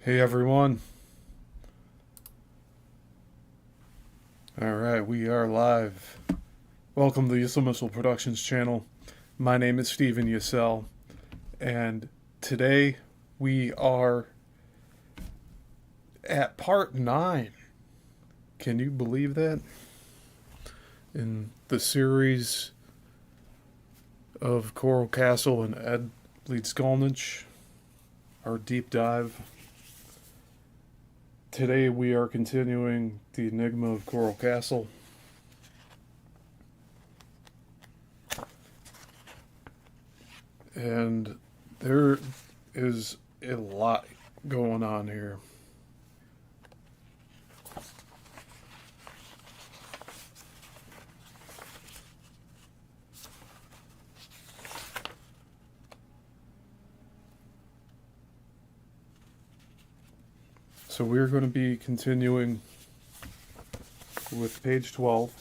Hey everyone. Alright, we are live. Welcome to the Yissel Missile Productions channel. My name is Steven Yissel, and today we are at part 9. Can you believe that? In the series of Coral Castle and Ed Leedskalnin, our deep dive. Today we are continuing the Enigma of Coral Castle. And there is a lot going on here. So we're going to be continuing with page 12.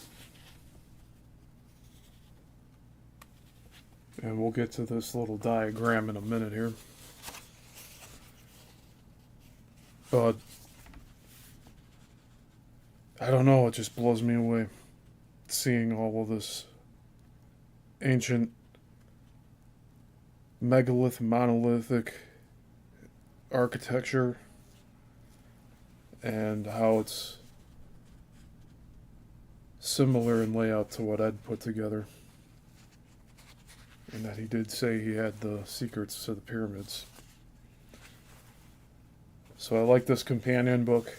And we'll get to this little diagram in a minute here. But I don't know, it just blows me away seeing all of this ancient monolithic architecture and how it's similar in layout to what Ed put together. And that he did say he had the secrets to the pyramids. So I like this companion book.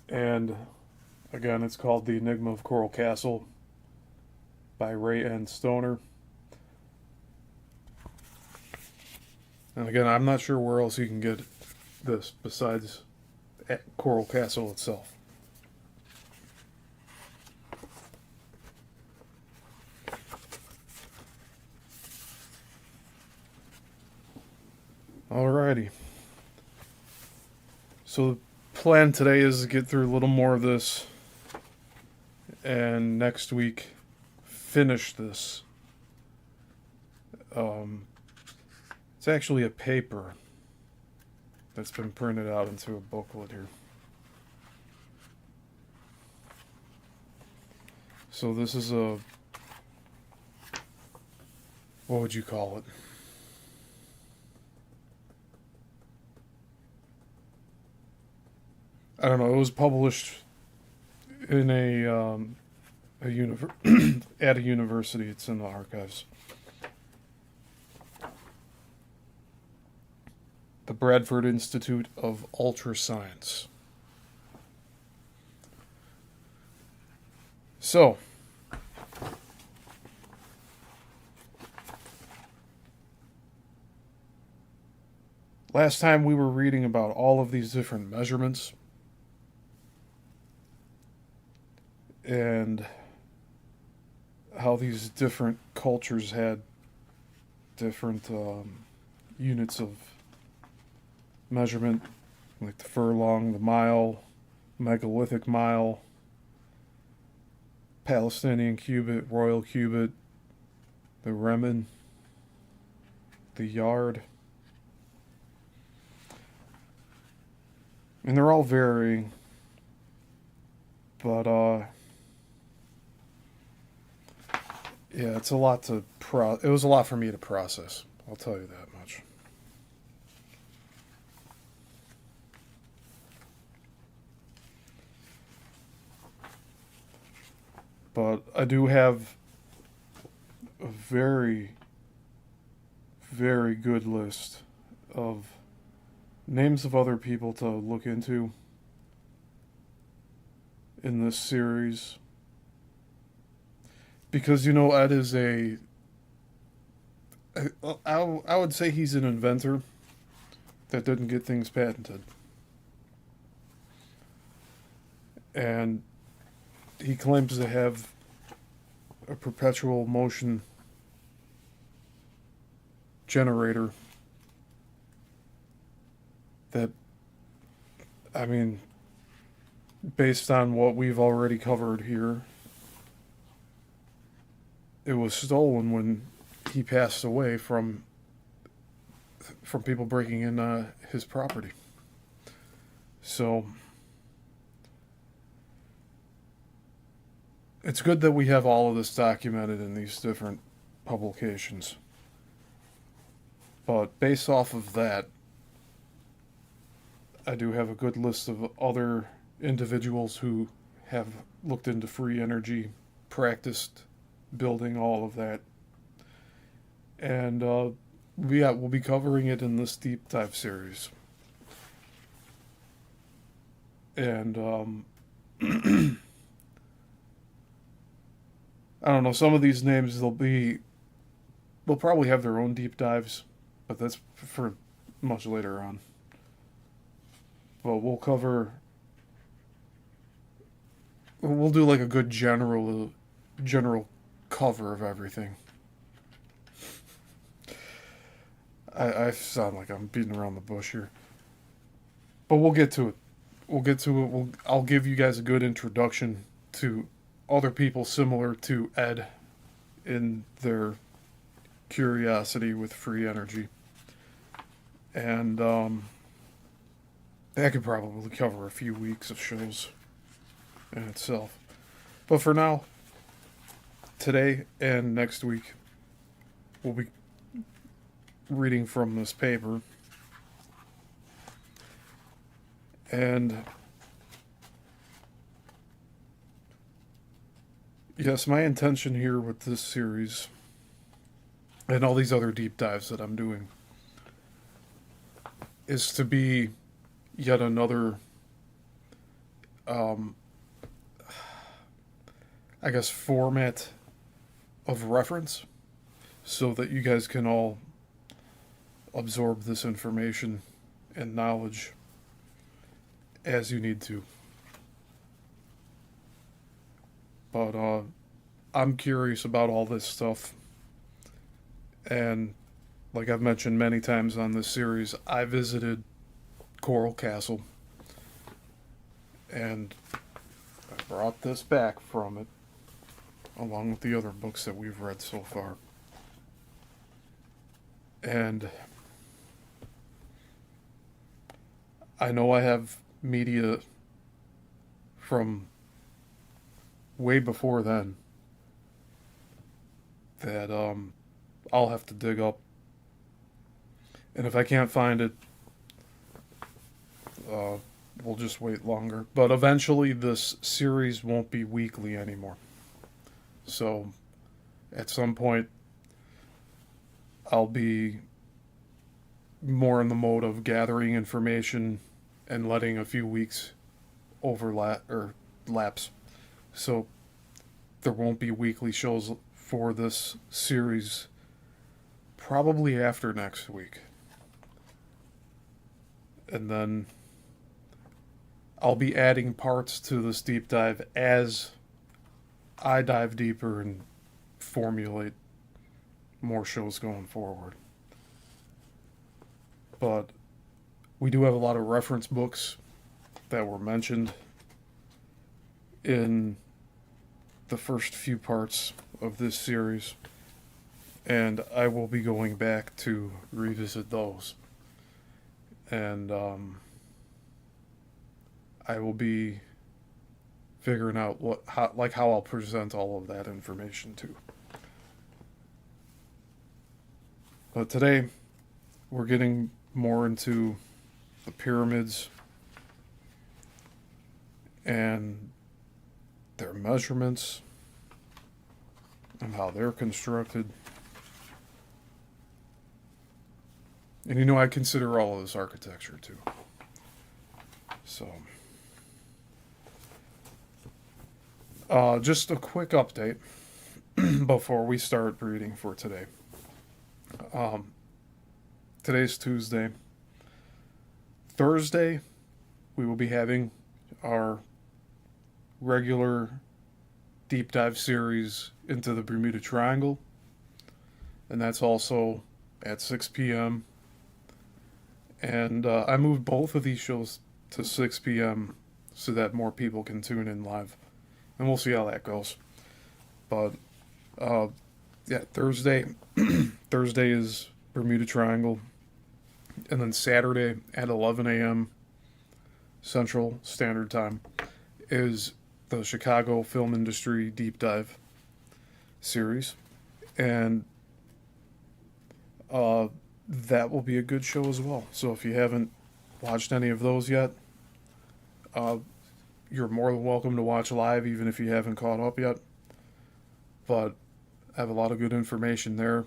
And again, it's called The Enigma of Coral Castle by Ray N. Stoner. And again, I'm not sure where else you can get this besides at Coral Castle itself. Alrighty. So the plan today is to get through a little more of this, and next week finish this. It's actually a paper that's been printed out into a booklet here. So this is a, what would you call it? I don't know. It was published in at a university. It's in the archives. The Bradford Institute of Ultrascience. So, last time we were reading about all of these different measurements and how these different cultures had different units of measurement, like the furlong, the mile, megalithic mile, Palestinian cubit, royal cubit, the remen, the yard. And they're all varying, but yeah, it's a lot to it was a lot for me to process, I'll tell you that much. But I do have a very, very good list of names of other people to look into in this series. Because, you know, Ed is I would say he's an inventor that didn't get things patented. And he claims to have a perpetual motion generator that, I mean, based on what we've already covered here, it was stolen when he passed away from people breaking in his property. So it's good that we have all of this documented in these different publications. But based off of that, I do have a good list of other individuals who have looked into free energy, practiced building all of that. And we'll be covering it in this deep dive series. And I don't know, some of these names they'll probably have their own deep dives, but that's for much later on. But we'll do like a good general cover of everything. I sound like I'm beating around the bush here. But we'll get to it. I'll give you guys a good introduction to other people similar to Ed in their curiosity with free energy. And that could probably cover a few weeks of shows in itself. But for now, today and next week, we'll be reading from this paper. And yes, my intention here with this series and all these other deep dives that I'm doing is to be yet another, I guess, format of reference so that you guys can all absorb this information and knowledge as you need to. But I'm curious about all this stuff. And like I've mentioned many times on this series, I visited Coral Castle. And I brought this back from it, along with the other books that we've read so far. And I know I have media from way before then that I'll have to dig up. And if I can't find it, we'll just wait longer. But eventually this series won't be weekly anymore. So at some point I'll be more in the mode of gathering information and letting a few weeks lapse. So there won't be weekly shows for this series probably after next week. And then I'll be adding parts to this deep dive as I dive deeper and formulate more shows going forward. But we do have a lot of reference books that were mentioned in the first few parts of this series, and I will be going back to revisit those. And I will be figuring out how I'll present all of that information too. But today we're getting more into the pyramids and their measurements and how they're constructed. And I consider all of this architecture too. So, just a quick update before we start reading for today. Today's Tuesday. Thursday, we will be having our regular deep dive series into the Bermuda Triangle. And that's also at 6 p.m. And I moved both of these shows to 6 p.m. so that more people can tune in live. And we'll see how that goes. But, Thursday. Thursday is Bermuda Triangle. And then Saturday at 11 a.m. Central Standard Time, is the Chicago Film Industry Deep Dive series. And that will be a good show as well. So if you haven't watched any of those yet, you're more than welcome to watch live, even if you haven't caught up yet. But I have a lot of good information there,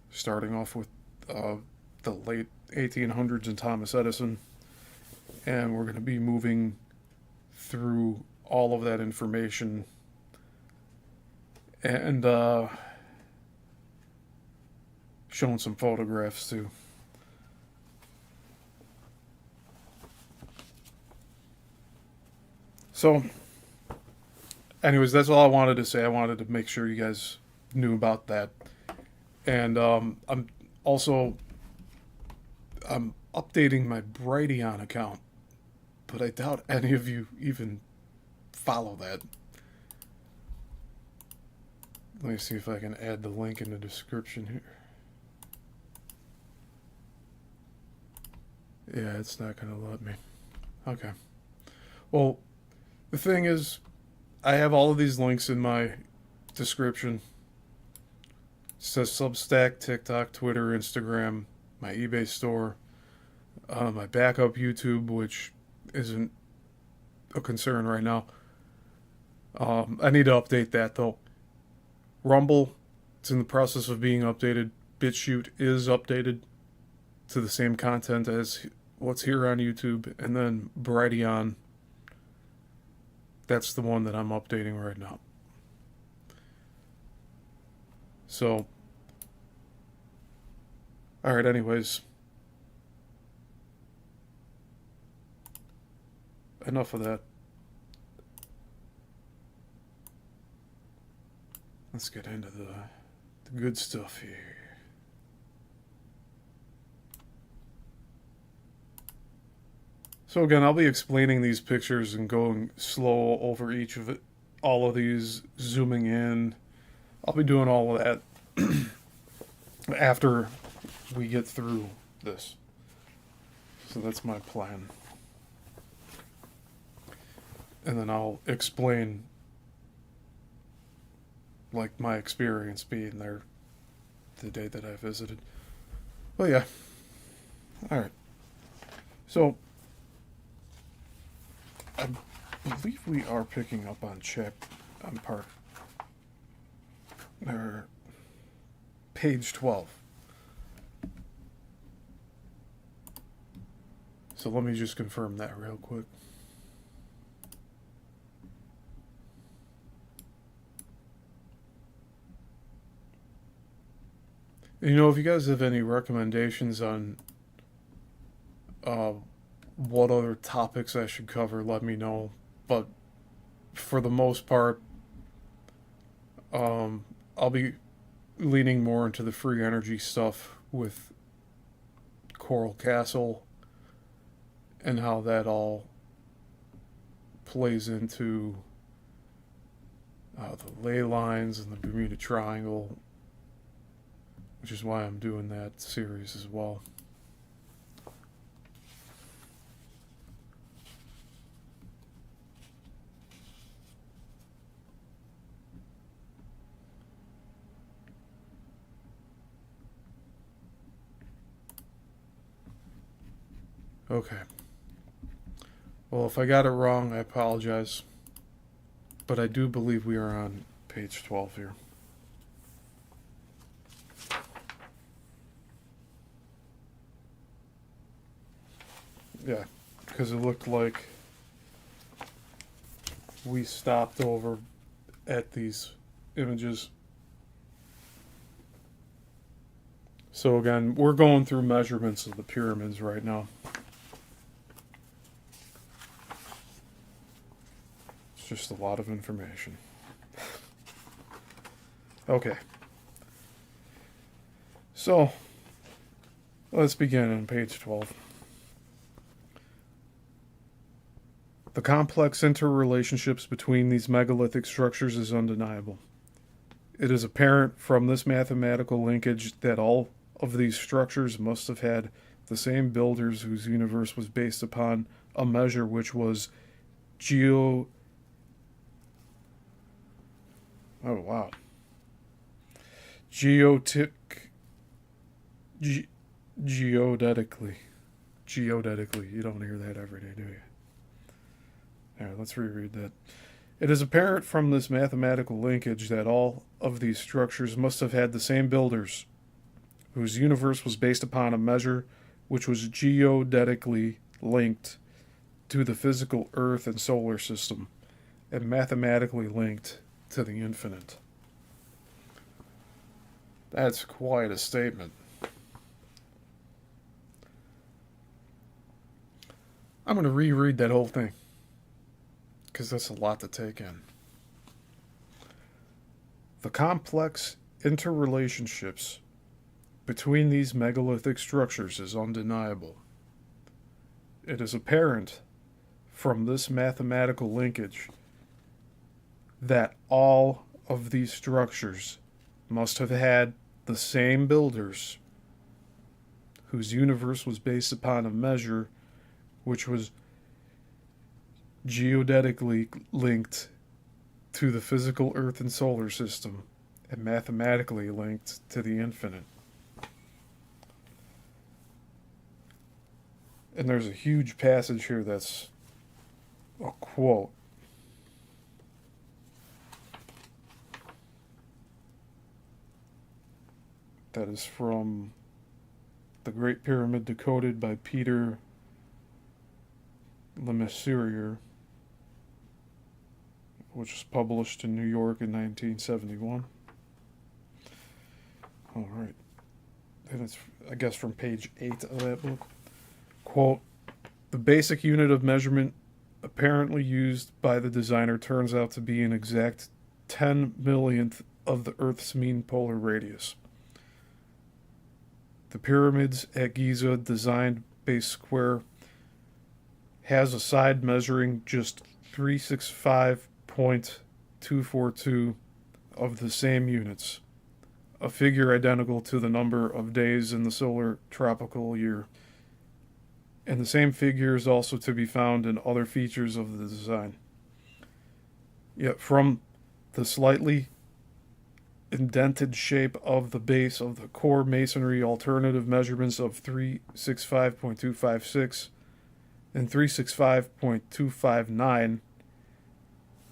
starting off with the late 1800s and Thomas Edison. And we're going to be moving through all of that information and showing some photographs too. So, anyways, that's all I wanted to say. I wanted to make sure you guys knew about that. And I'm updating my Brighteon account, but I doubt any of you even follow that. Let me see if I can add the link in the description here. Yeah, it's not going to let me. Okay. Well, the thing is, I have all of these links in my description. It says Substack, TikTok, Twitter, Instagram, my eBay store, my backup YouTube, which isn't a concern right now. I need to update that though. Rumble, it's in the process of being updated. BitChute is updated to the same content as what's here on YouTube. And then Brighteon, that's the one that I'm updating right now. So, alright, anyways. Enough of that. Let's get into the good stuff here. So again, I'll be explaining these pictures and going slow over each of it, all of these, zooming in. I'll be doing all of that after we get through this. So that's my plan. And then I'll explain like my experience being there the day that I visited. Well, yeah. Alright. So, I believe we are picking up on part, or page 12. So let me just confirm that real quick. You know, if you guys have any recommendations on what other topics I should cover, let me know. But for the most part, I'll be leaning more into the free energy stuff with Coral Castle and how that all plays into the ley lines and the Bermuda Triangle, which is why I'm doing that series as well. Okay. Well, if I got it wrong, I apologize. But I do believe we are on page 12 here. Yeah, because it looked like we stopped over at these images. So again, we're going through measurements of the pyramids right now. It's just a lot of information. Okay. So, let's begin on page 12. The complex interrelationships between these megalithic structures is undeniable. It is apparent from this mathematical linkage that all of these structures must have had the same builders whose universe was based upon a measure which was geo... Oh, wow. Geotic... Geodetically. Geodetically. You don't hear that every day, do you? All right, let's reread that. It is apparent from this mathematical linkage that all of these structures must have had the same builders, whose universe was based upon a measure which was geodetically linked to the physical Earth and solar system, and mathematically linked to the infinite. That's quite a statement. I'm going to reread that whole thing, because that's a lot to take in. The complex interrelationships between these megalithic structures is undeniable. It is apparent from this mathematical linkage that all of these structures must have had the same builders, whose universe was based upon a measure which was geodetically linked to the physical Earth and solar system, and mathematically linked to the infinite. And there's a huge passage here that's a quote. That is from The Great Pyramid Decoded by Peter LeMessurier, which was published in New York in 1971. All right. And it's, I guess, from page 8 of that book. Quote, the basic unit of measurement apparently used by the designer turns out to be an exact 10 millionth of the Earth's mean polar radius. The pyramids at Giza, designed base square, has a side measuring just 365.242 of the same units, a figure identical to the number of days in the solar tropical year. And the same figure is also to be found in other features of the design. Yet from the slightly indented shape of the base of the core masonry, alternative measurements of 365.256 and 365.259,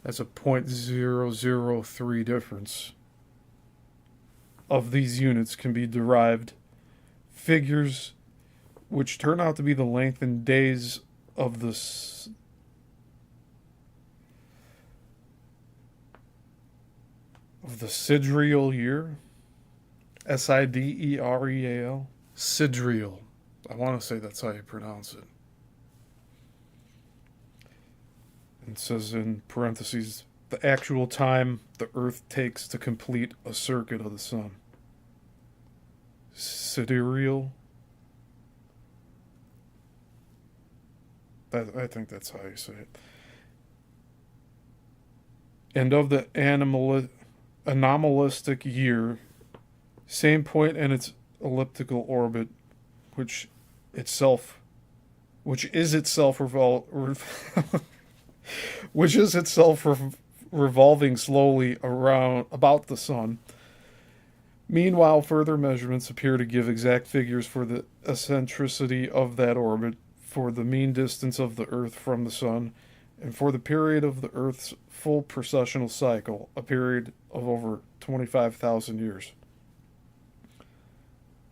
that's a 0.003 difference, of these units can be derived. Figures which turn out to be the length in days of the sidereal year, Sidereal, sidereal. I want to say that's how you pronounce it. It says in parentheses, the actual time the Earth takes to complete a circuit of the sun. Sidereal. I think that's how you say it. And of the anomalistic year, same point in its elliptical orbit, which is itself revolving slowly around about the sun. Meanwhile, further measurements appear to give exact figures for the eccentricity of that orbit, for the mean distance of the Earth from the sun, and for the period of the Earth's full precessional cycle, a period of over 25,000 years.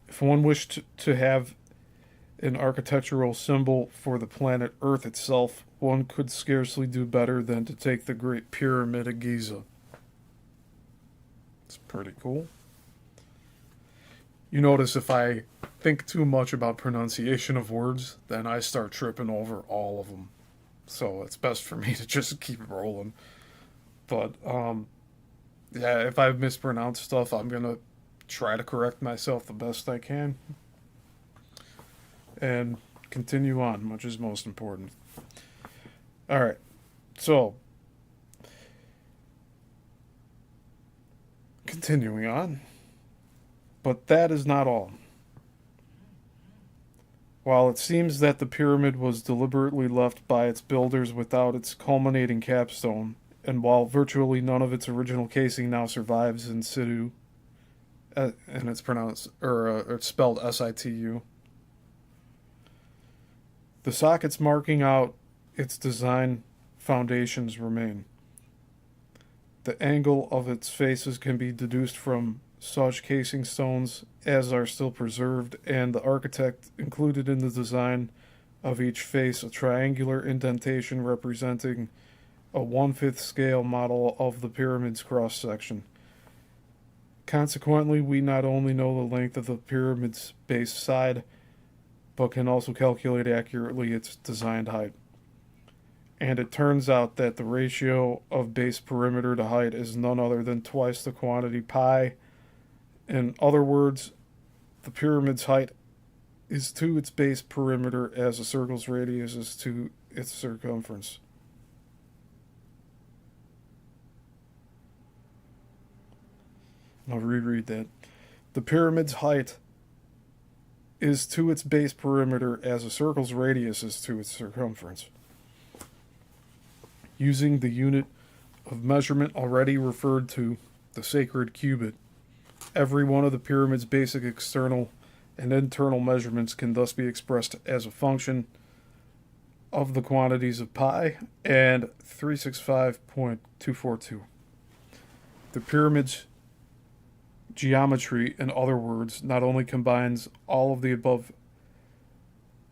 If one wished to have an architectural symbol for the planet Earth itself, one could scarcely do better than to take the Great Pyramid of Giza. It's pretty cool. You notice if I think too much about pronunciation of words, then I start tripping over all of them. So it's best for me to just keep rolling. But, yeah, if I've mispronounced stuff, I'm going to try to correct myself the best I can. And continue on, which is most important. Alright, so, continuing on. But that is not all. While it seems that the pyramid was deliberately left by its builders without its culminating capstone, and while virtually none of its original casing now survives in situ, and it's pronounced or it's spelled situ, the sockets marking out its design foundations remain. The angle of its faces can be deduced from such casing stones as are still preserved, and the architect included in the design of each face a triangular indentation representing a 1/5 scale model of the pyramid's cross section. Consequently, we not only know the length of the pyramid's base side, but can also calculate accurately its designed height. And it turns out that the ratio of base perimeter to height is none other than twice the quantity pi. In other words, the pyramid's height is to its base perimeter as a circle's radius is to its circumference. I'll reread that. The pyramid's height is to its base perimeter as a circle's radius is to its circumference. Using the unit of measurement already referred to, the sacred cubit, every one of the pyramid's basic external and internal measurements can thus be expressed as a function of the quantities of pi and 365.242. The pyramid's geometry, in other words, not only combines all of the above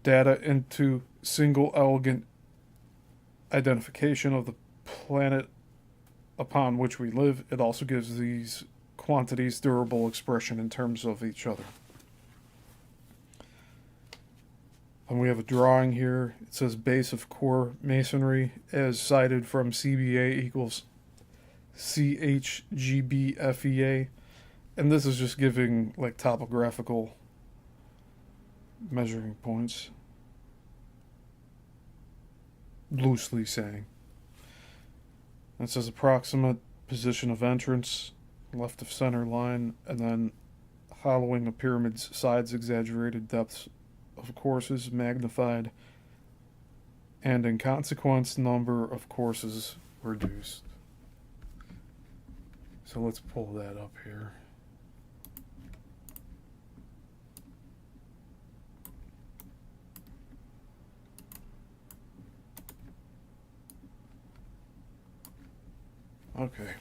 data into single elegant identification of the planet upon which we live, it also gives these quantities durable expression in terms of each other. And we have a drawing here. It says base of core masonry as cited from CBA equals CHGBFEA. And this is just giving like topographical measuring points. Loosely saying. It says approximate position of entrance, left of center line, and then hollowing a pyramid's sides, exaggerated depths of courses magnified, and in consequence number of courses reduced. So let's pull that up here. Okay.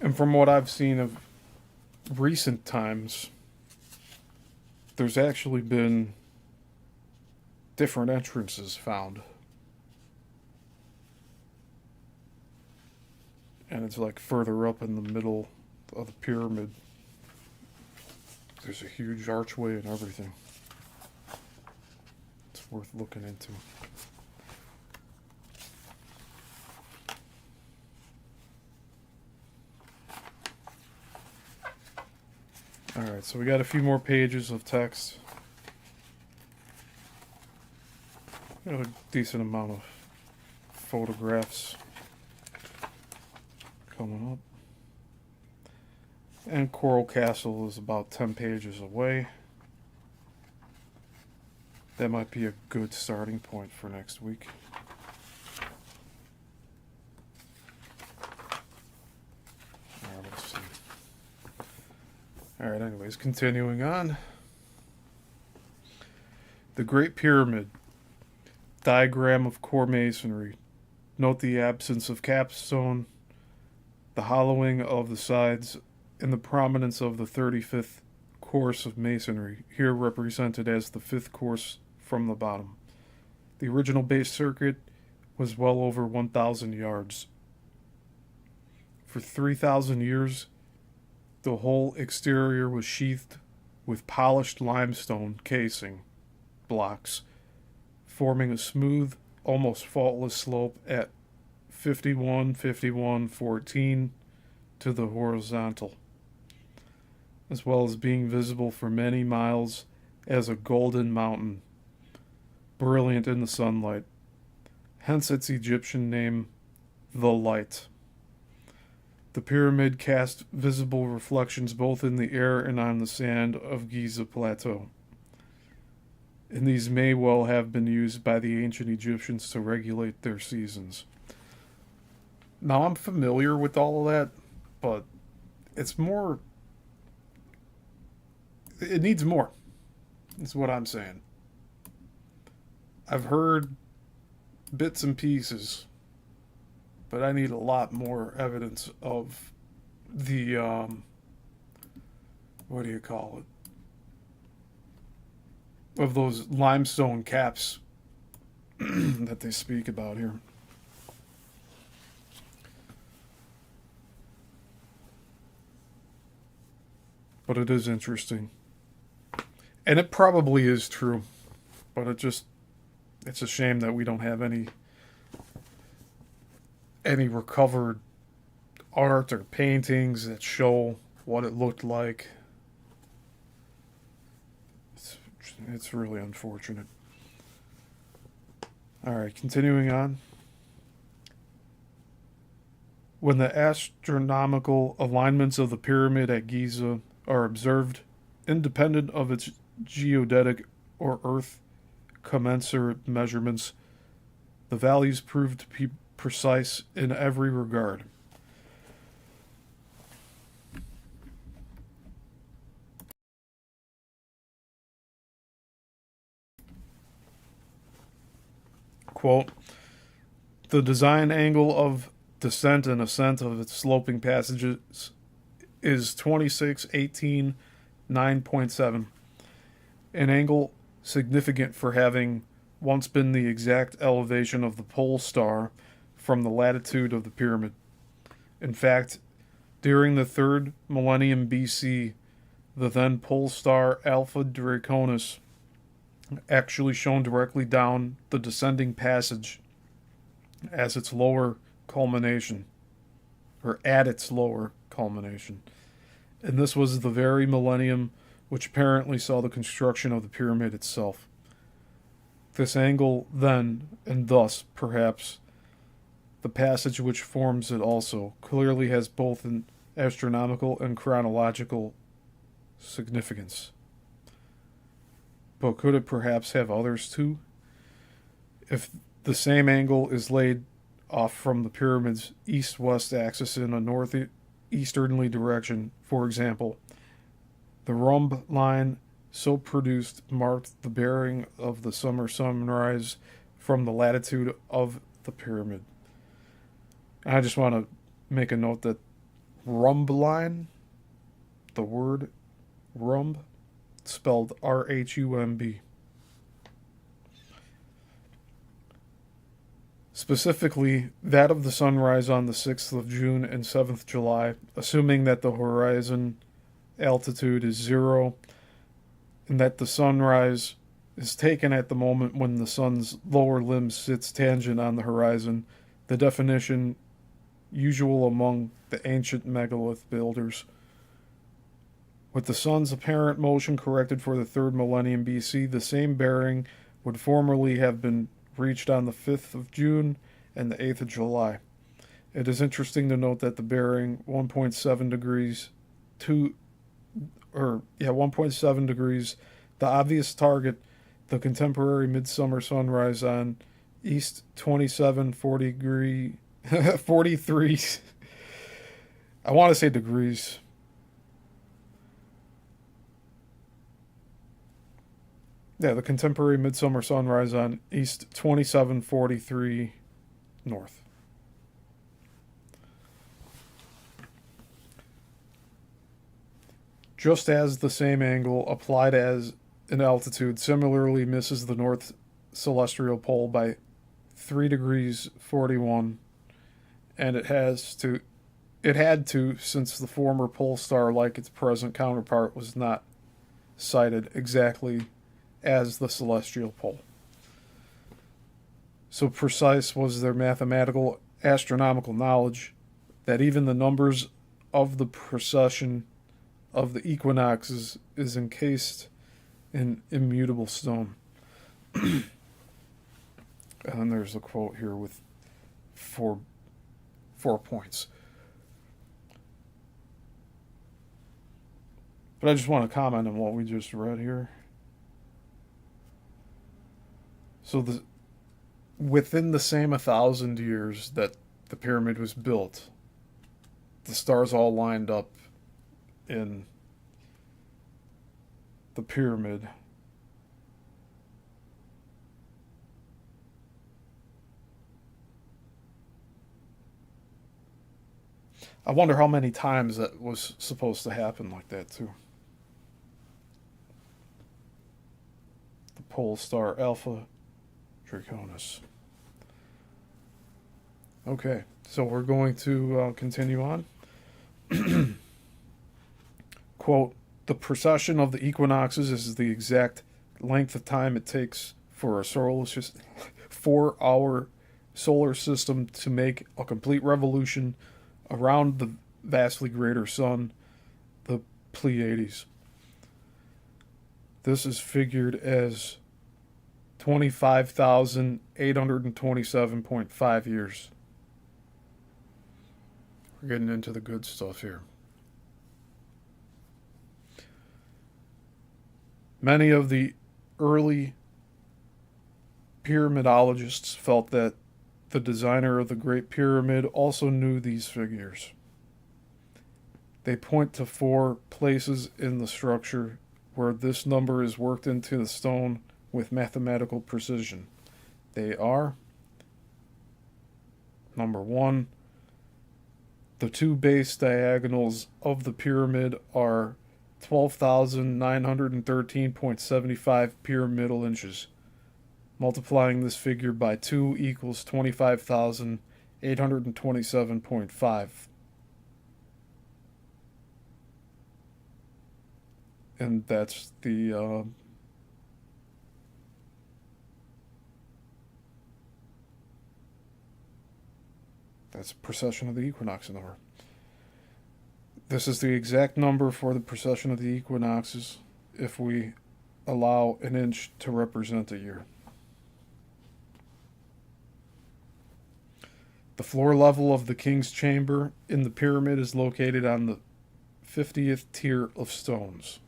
And from what I've seen of recent times, there's actually been different entrances found. And it's like further up in the middle of the pyramid. There's a huge archway and everything. It's worth looking into. Alright, so we got a few more pages of text. Got a decent amount of photographs coming up. And Coral Castle is about 10 pages away. That might be a good starting point for next week. Let's see. Alright, anyways, continuing on. The Great Pyramid. Diagram of core masonry. Note the absence of capstone, the hollowing of the sides, and the prominence of the 35th course of masonry, here represented as the 5th course from the bottom. The original base circuit was well over 1,000 yards. For 3,000 years, the whole exterior was sheathed with polished limestone casing blocks, forming a smooth, almost faultless slope at 51, 51, 14 to the horizontal, as well as being visible for many miles as a golden mountain, brilliant in the sunlight. Hence its Egyptian name, the Light. The pyramid cast visible reflections both in the air and on the sand of Giza Plateau, and these may well have been used by the ancient Egyptians to regulate their seasons. Now, I'm familiar with all of that, but it's more. It needs more, is what I'm saying. I've heard bits and pieces, but I need a lot more evidence of the, what do you call it? Of those limestone caps that they speak about here. But it is interesting. And it probably is true. But it's a shame that we don't have any recovered art or paintings that show what it looked like. It's really unfortunate. All right, continuing on. When the astronomical alignments of the pyramid at Giza are observed, independent of its geodetic or earth commensurate measurements, the values prove to be precise in every regard. Quote, the design angle of descent and ascent of its sloping passages is 2618 9.7, an angle significant for having once been the exact elevation of the pole star from the latitude of the pyramid. In fact, during the 3rd millennium BC, the then pole star Alpha Draconis actually shone directly down the descending passage as its lower culmination, or at its lower culmination. And this was the very millennium which apparently saw the construction of the pyramid itself. This angle then, and thus, perhaps, the passage which forms it also, clearly has both an astronomical and chronological significance. But could it perhaps have others too? If the same angle is laid off from the pyramid's east-west axis in a northeasterly direction, for example, the rhomb line so produced marked the bearing of the summer sunrise from the latitude of the pyramid. I just want to make a note that rhomb line, the word rhomb, spelled R-H-U-M-B. Specifically, that of the sunrise on the 6th of June and 7th July, assuming that the horizon altitude is 0 and that the sunrise is taken at the moment when the sun's lower limb sits tangent on the horizon, the definition usual among the ancient megalith builders. With the sun's apparent motion corrected for the 3rd millennium BC, the same bearing would formerly have been reached on the 5th of June and the 8th of July. It is interesting to note that the bearing 1.7 degrees 1.7 degrees, the obvious target, the contemporary midsummer sunrise on east 2740 43 I want to say degrees. Yeah, the contemporary midsummer sunrise on east 2743 north. Just as the same angle applied as an altitude similarly misses the north celestial pole by 3 degrees 41, and it had to since the former pole star, like its present counterpart, was not sighted exactly as the celestial pole. So precise was their mathematical astronomical knowledge that even the numbers of the precession of the equinoxes is encased in immutable stone. And then there's a quote here with four points. But I just want to comment on what we just read here. So within the same 1,000 years that the pyramid was built, the stars all lined up in the pyramid. I wonder how many times that was supposed to happen like that, too. The pole star Alpha Draconis. Okay, so we're going to continue on. Quote, the precession of the equinoxes is the exact length of time it takes for a 4-hour solar system to make a complete revolution around the vastly greater sun, the Pleiades. This is figured as 25,827.5 years. We're getting into the good stuff here. Many of the early pyramidologists felt that the designer of the Great Pyramid also knew these figures. They point to 4 places in the structure where this number is worked into the stone with mathematical precision. They are: number 1, the 2 base diagonals of the pyramid are 12,913.75 pyramidal inches. Multiplying this figure by 2 equals 25,827.5. And that's the that's precession of the equinox number. This is the exact number for the precession of the equinoxes if we allow an inch to represent a year. The floor level of the king's chamber in the pyramid is located on the 50th tier of stones.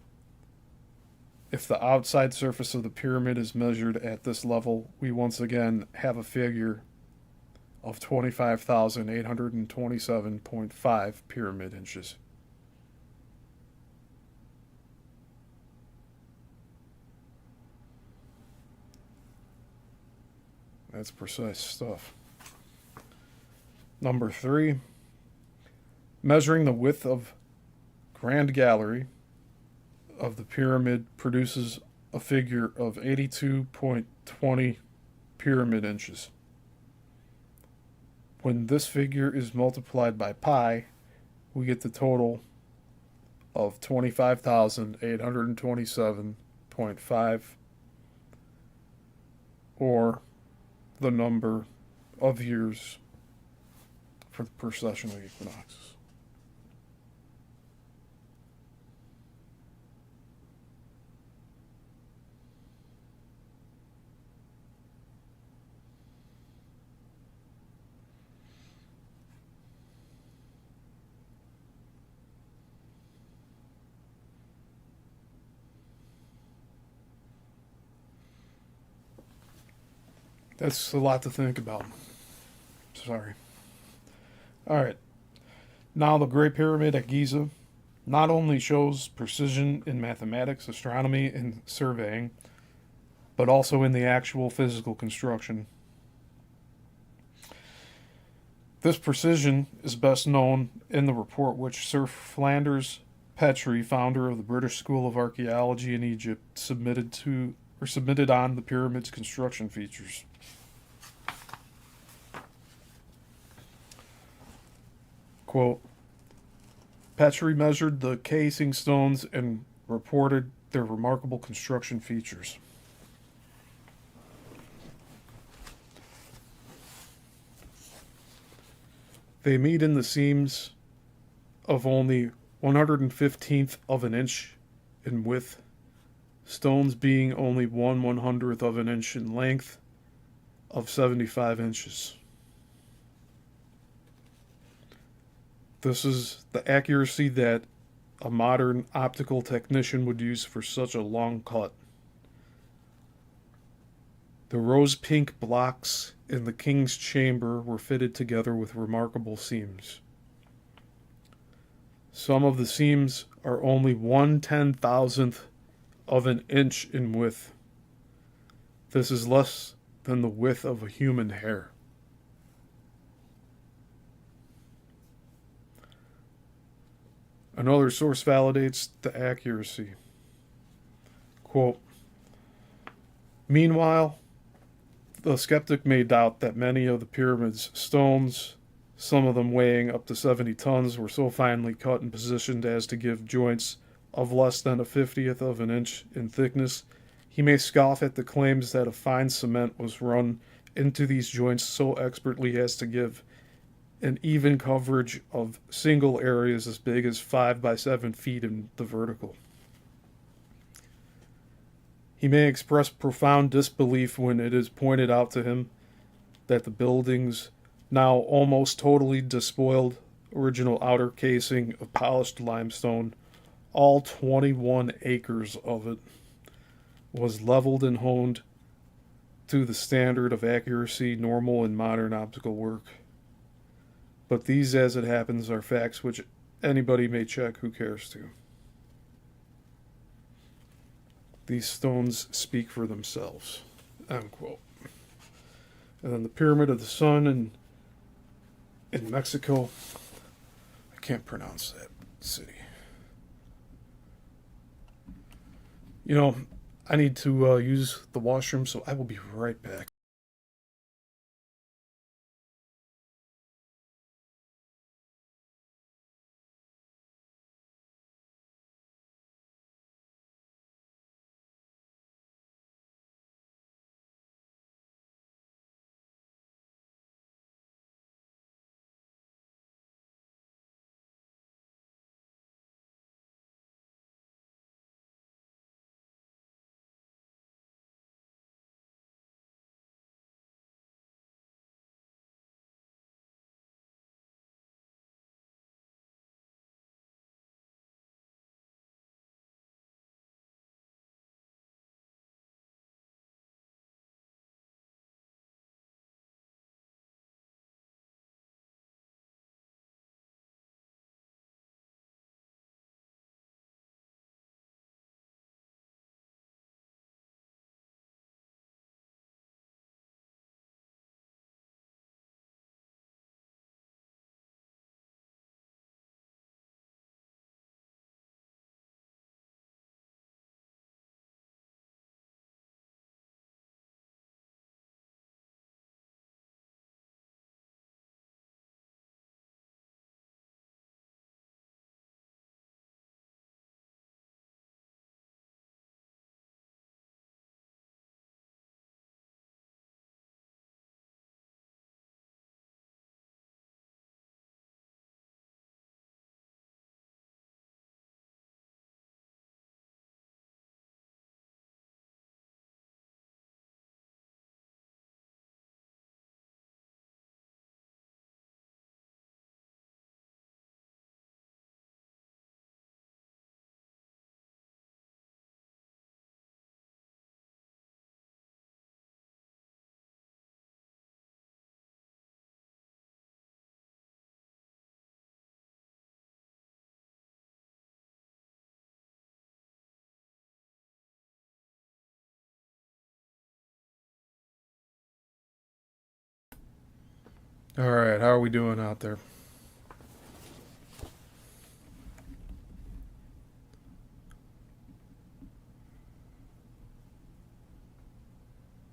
If the outside surface of the pyramid is measured at this level, we once again have a figure of 25,827.5 pyramid inches. That's precise stuff. Number 3, measuring the width of Grand Gallery of the pyramid produces a figure of 82.20 pyramid inches. When this figure is multiplied by pi, we get the total of 25,827.5, or the number of years for the precession of the equinoxes. That's a lot to think about. Sorry. All right. Now, the Great Pyramid at Giza not only shows precision in mathematics, astronomy, and surveying, but also in the actual physical construction. This precision is best known in the report which Sir Flanders Petrie, founder of the British School of Archaeology in Egypt, submitted on the pyramid's construction features. Quote, Petrie measured the casing stones and reported their remarkable construction features. They meet in the seams of only 1/115th of an inch in width, stones being only 1/100th of an inch in length of 75 inches. This is the accuracy that a modern optical technician would use for such a long cut. The rose pink blocks in the king's chamber were fitted together with remarkable seams. Some of the seams are only 1/10,000th of an inch in width. This is less than the width of a human hair. Another source validates the accuracy. Quote, meanwhile, the skeptic may doubt that many of the pyramid's stones, some of them weighing up to 70 tons, were so finely cut and positioned as to give joints of less than a 50th of an inch in thickness. He may scoff at the claims that a fine cement was run into these joints so expertly as to give an even coverage of single areas as big as 5 by 7 feet in the vertical. He may express profound disbelief when it is pointed out to him that the building's now almost totally despoiled original outer casing of polished limestone, all 21 acres of it, was leveled and honed to the standard of accuracy normal in modern optical work. But these, as it happens, are facts which anybody may check who cares to. These stones speak for themselves. Unquote. And then the Pyramid of the Sun in Mexico. I can't pronounce that city. You know, I need to use the washroom, so I will be right back. All right, how are we doing out there?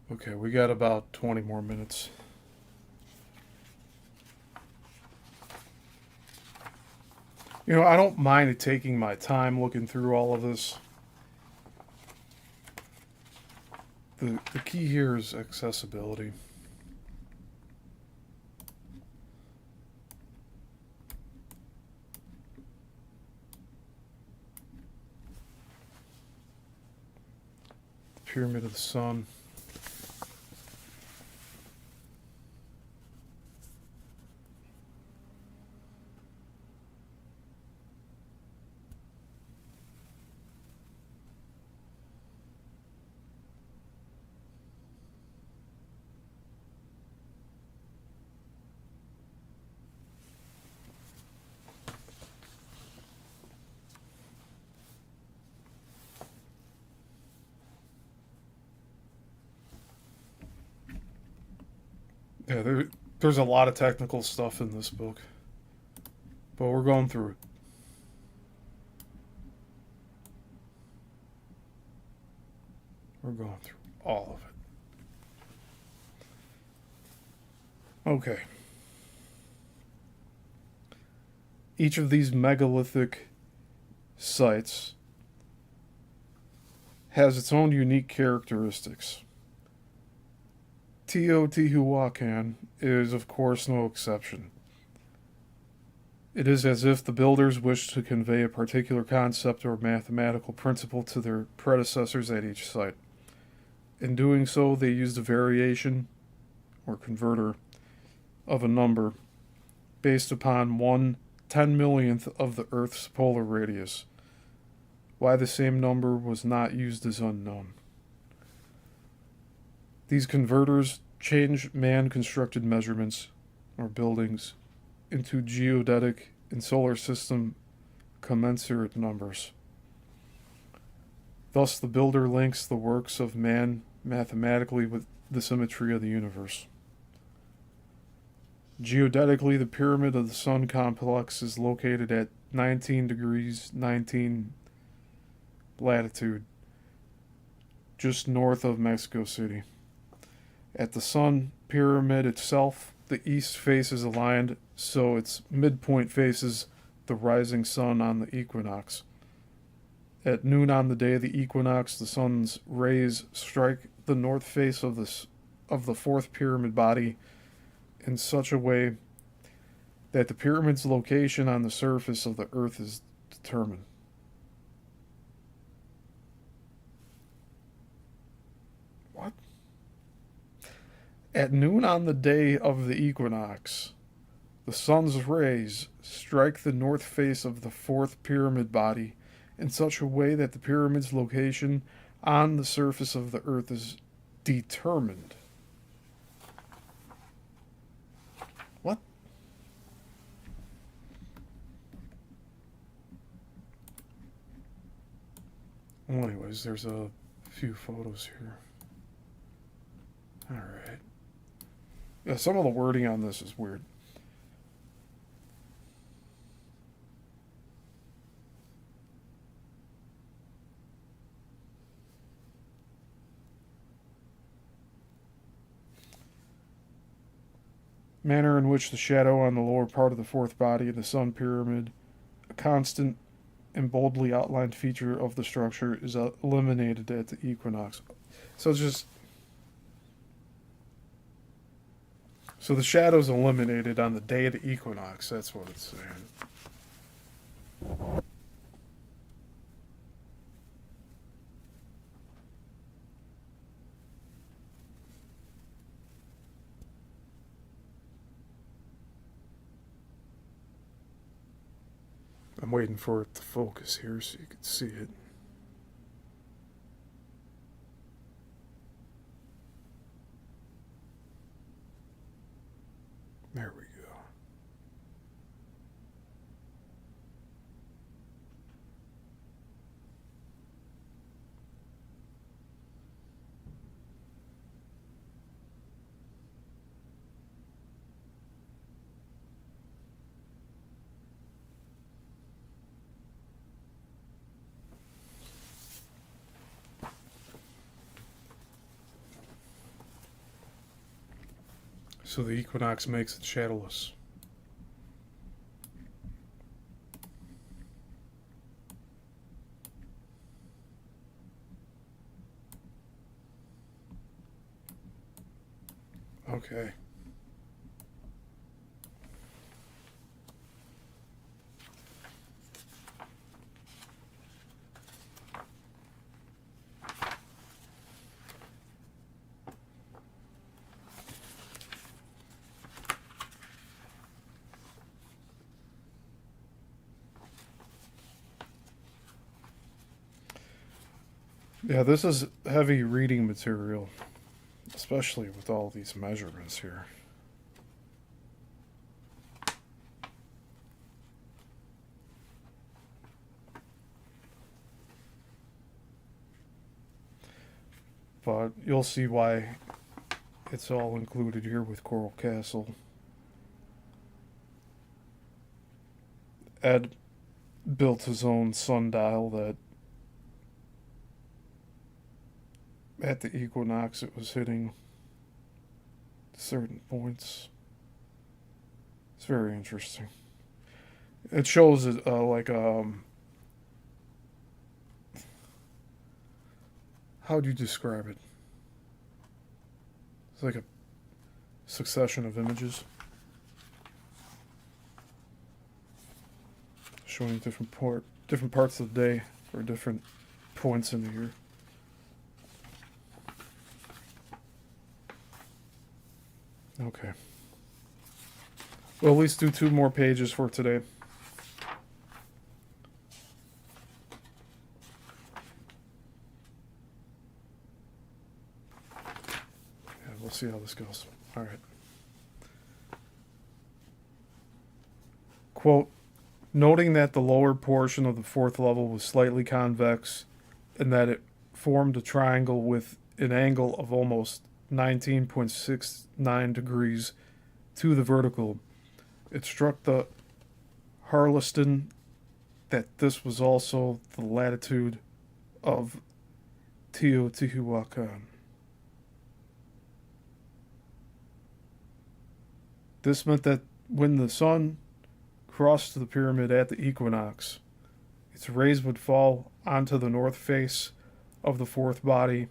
Okay, we got about 20 more minutes. You know, I don't mind taking my time looking through all of this. The key here is accessibility. Pyramid of the Sun. Yeah, there's a lot of technical stuff in this book, but we're going through it. We're going through all of it. Okay. Each of these megalithic sites has its own unique characteristics. Teotihuacan is, of course, no exception. It is as if the builders wished to convey a particular concept or mathematical principle to their predecessors at each site. In doing so, they used a variation, or converter, of a number based upon 1/10,000,000th of the Earth's polar radius. Why the same number was not used is unknown. These converters change man-constructed measurements, or buildings, into geodetic and solar system commensurate numbers. Thus, the builder links the works of man mathematically with the symmetry of the universe. Geodetically, the Pyramid of the Sun complex is located at 19 degrees 19 latitude, just north of Mexico City. At the Sun Pyramid itself, the east face is aligned so its midpoint faces the rising sun on the equinox. At noon on the day of the equinox, the sun's rays strike the north face of the fourth pyramid body in such a way that the pyramid's location on the surface of the Earth is determined. What? At noon on the day of the equinox, the sun's rays strike the north face of the fourth pyramid body in such a way that the pyramid's location on the surface of the Earth is determined. What? Well, anyways, there's a few photos here. Alright. Yeah, some of the wording on this is weird. Manner in which the shadow on the lower part of the fourth body of the sun pyramid, a constant and boldly outlined feature of the structure, is eliminated at the equinox. So it's just... So the shadow's eliminated on the day of the equinox, that's what it's saying. I'm waiting for it to focus here so you can see it. There we go. So the equinox makes it shadowless. Okay. Yeah, this is heavy reading material, especially with all these measurements here. But you'll see why it's all included here with Coral Castle. Ed built his own sundial that at the equinox it was hitting certain points. It's very interesting. It shows it how do you describe it? It's like a succession of images showing different parts of the day or different points in the year. Okay. We'll at least do 2 more pages for today. Yeah, we'll see how this goes. All right. Quote, noting that the lower portion of the 4th level was slightly convex and that it formed a triangle with an angle of almost 19.69 degrees to the vertical, it struck the Harleston that this was also the latitude of Teotihuacan. This meant that when the sun crossed the pyramid at the equinox, its rays would fall onto the north face of the 4th body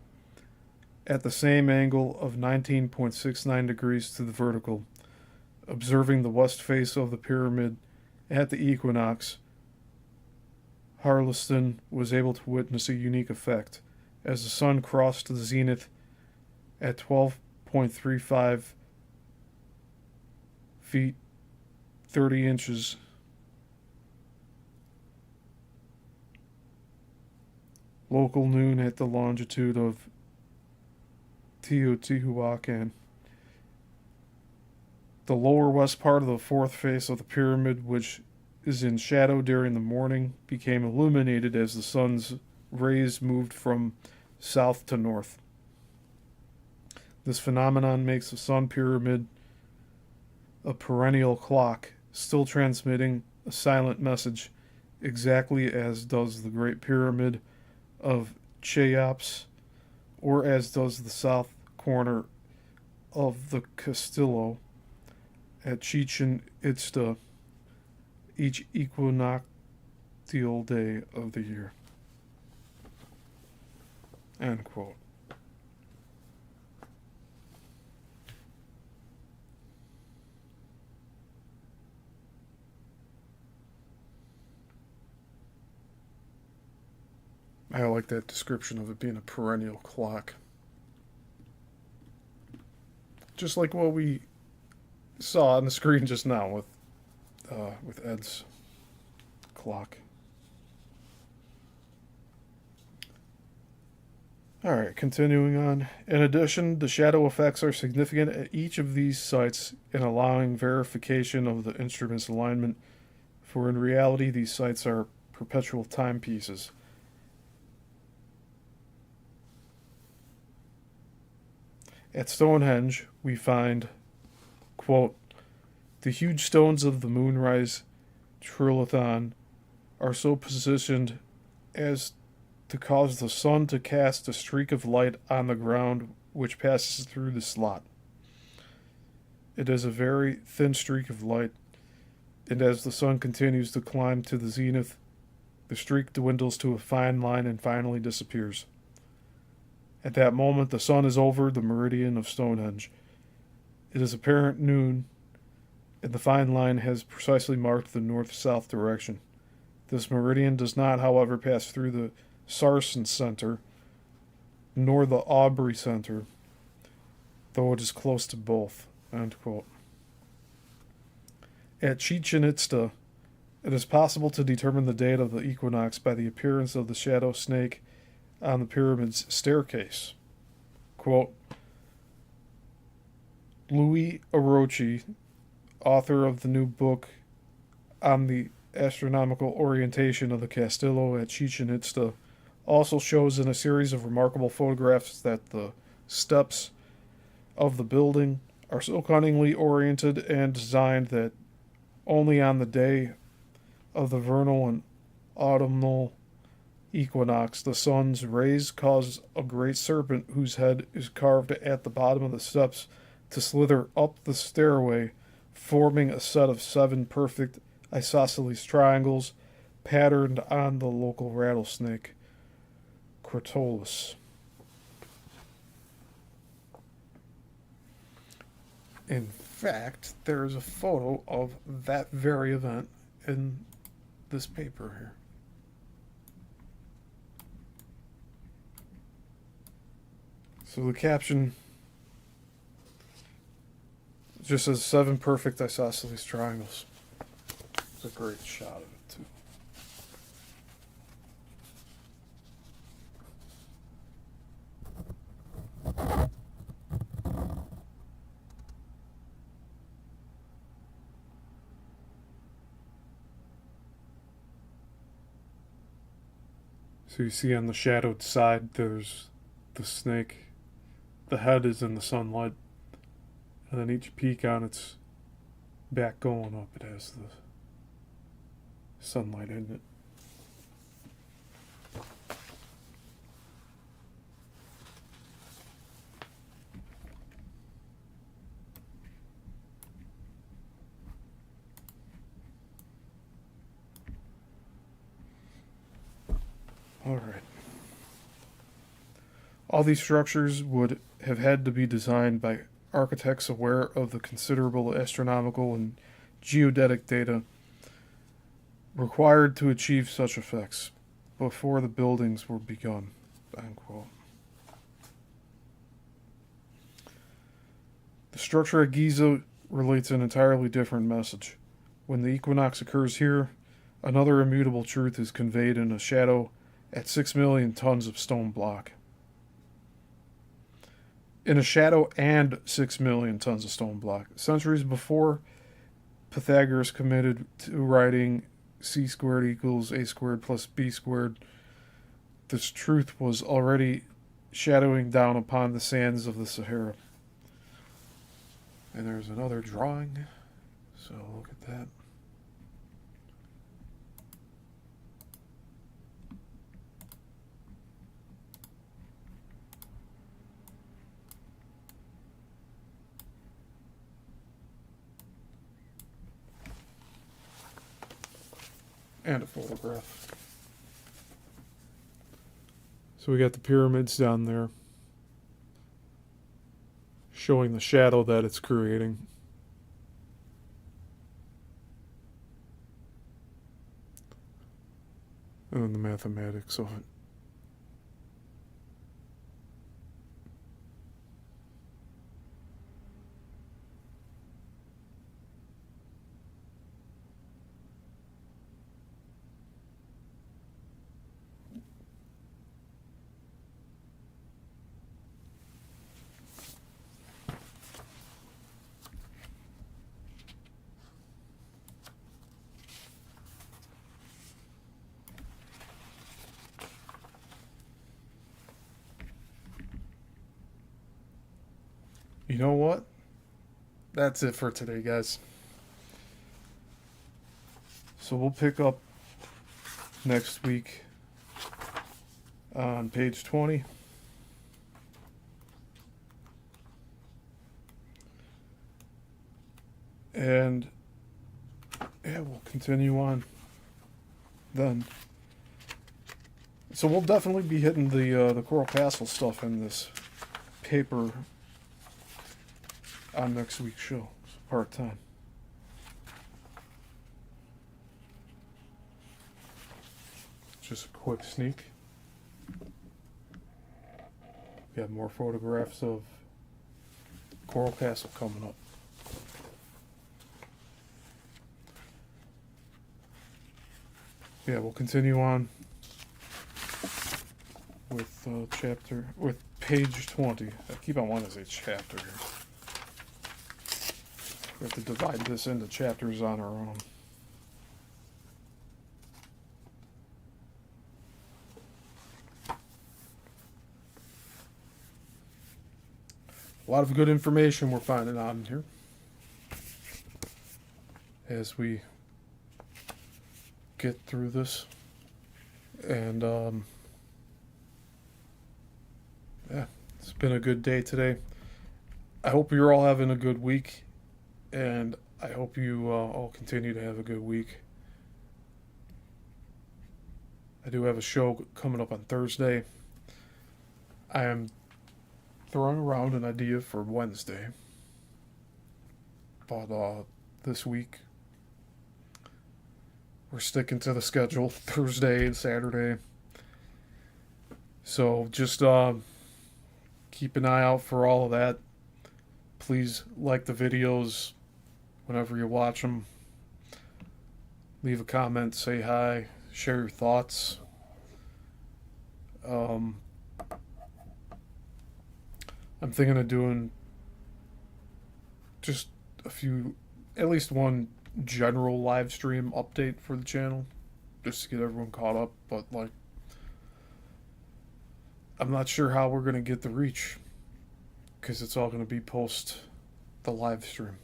at the same angle of 19.69 degrees to the vertical. Observing the west face of the pyramid at the equinox, Harleston was able to witness a unique effect as the sun crossed the zenith at 12.35 feet 30 inches. Local noon at the longitude of Teotihuacan. The lower west part of the 4th face of the pyramid, which is in shadow during the morning, became illuminated as the sun's rays moved from south to north. This phenomenon makes the sun pyramid a perennial clock, still transmitting a silent message, exactly as does the Great Pyramid of Cheops, or as does the south corner of the Castillo at Chichen Itza each equinoctial day of the year. End quote. I like that description of it being a perennial clock. Just like what we saw on the screen just now with Ed's clock. Alright, continuing on. In addition, the shadow effects are significant at each of these sites in allowing verification of the instrument's alignment, for in reality these sites are perpetual timepieces. At Stonehenge, we find, quote, the huge stones of the moonrise trilithon are so positioned as to cause the sun to cast a streak of light on the ground which passes through the slot. It is a very thin streak of light, and as the sun continues to climb to the zenith, the streak dwindles to a fine line and finally disappears. At that moment, the sun is over the meridian of Stonehenge. It is apparent noon, and the fine line has precisely marked the north-south direction. This meridian does not, however, pass through the Sarsen Center, nor the Aubrey Center, though it is close to both. End quote. At Chichen Itza, it is possible to determine the date of the equinox by the appearance of the shadow snake on the pyramid's staircase. Quote, Louis Orochi, author of the new book on the astronomical orientation of the Castillo at Chichen Itza, also shows in a series of remarkable photographs that the steps of the building are so cunningly oriented and designed that only on the day of the vernal and autumnal equinox the sun's rays cause a great serpent whose head is carved at the bottom of the steps to slither up the stairway, forming a set of 7 perfect isosceles triangles patterned on the local rattlesnake, Crotalus. In fact, there is a photo of that very event in this paper here. So the caption just says 7 perfect isosceles triangles. It's a great shot of it, too. So you see on the shadowed side, there's the snake. The head is in the sunlight. And then each peak on its back going up, it has the sunlight in it. All right. All these structures would have had to be designed by architects aware of the considerable astronomical and geodetic data required to achieve such effects before the buildings were begun. Unquote. The structure at Giza relates an entirely different message. When the equinox occurs here, another immutable truth is conveyed in a shadow at 6 million tons of stone block. In a shadow and 6 million tons of stone block. Centuries before Pythagoras committed to writing c squared equals a squared plus b squared, this truth was already shadowing down upon the sands of the Sahara. And there's another drawing, so look at that. And a photograph. So we got the pyramids down there, showing the shadow that it's creating. And then the mathematics of it. You know what? That's it for today, guys. So we'll pick up next week on page 20. And yeah, we'll continue on then. So we'll definitely be hitting the Coral Castle stuff in this paper on next week's show, part-time. Just a quick sneak. We have more photographs of Coral Castle coming up. Yeah, we'll continue on with page 20. I keep on wanting to say chapter here. We have to divide this into chapters on our own. A lot of good information we're finding out in here as we get through this. And yeah, it's been a good day today. I hope you're all having a good week, and I hope you all continue to have a good week. I do have a show coming up on Thursday. I am throwing around an idea for Wednesday, but this week we're sticking to the schedule, Thursday and Saturday. So just keep an eye out for all of that. Please like the videos whenever you watch them. Leave a comment, say hi, share your thoughts. I'm thinking of doing just at least one general live stream update for the channel, just to get everyone caught up. But like, I'm not sure how we're gonna get the reach, because it's all gonna be post the live stream,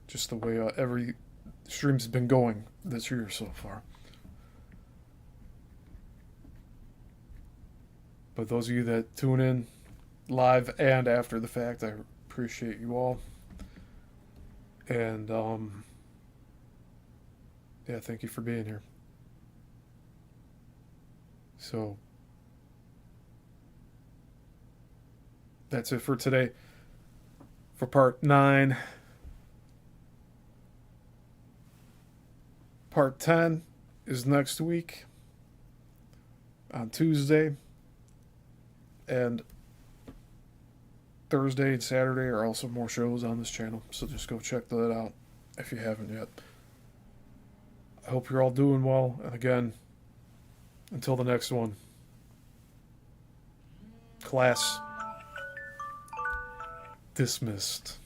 just the way every stream's been going this year so far. But those of you that tune in live and after the fact, I appreciate you all. And yeah, thank you for being here. So that's it for today. For part 9. Part 10 is next week on Tuesday. And Thursday and Saturday are also more shows on this channel, so just go check that out if you haven't yet. I hope you're all doing well, and again, until the next one, class dismissed.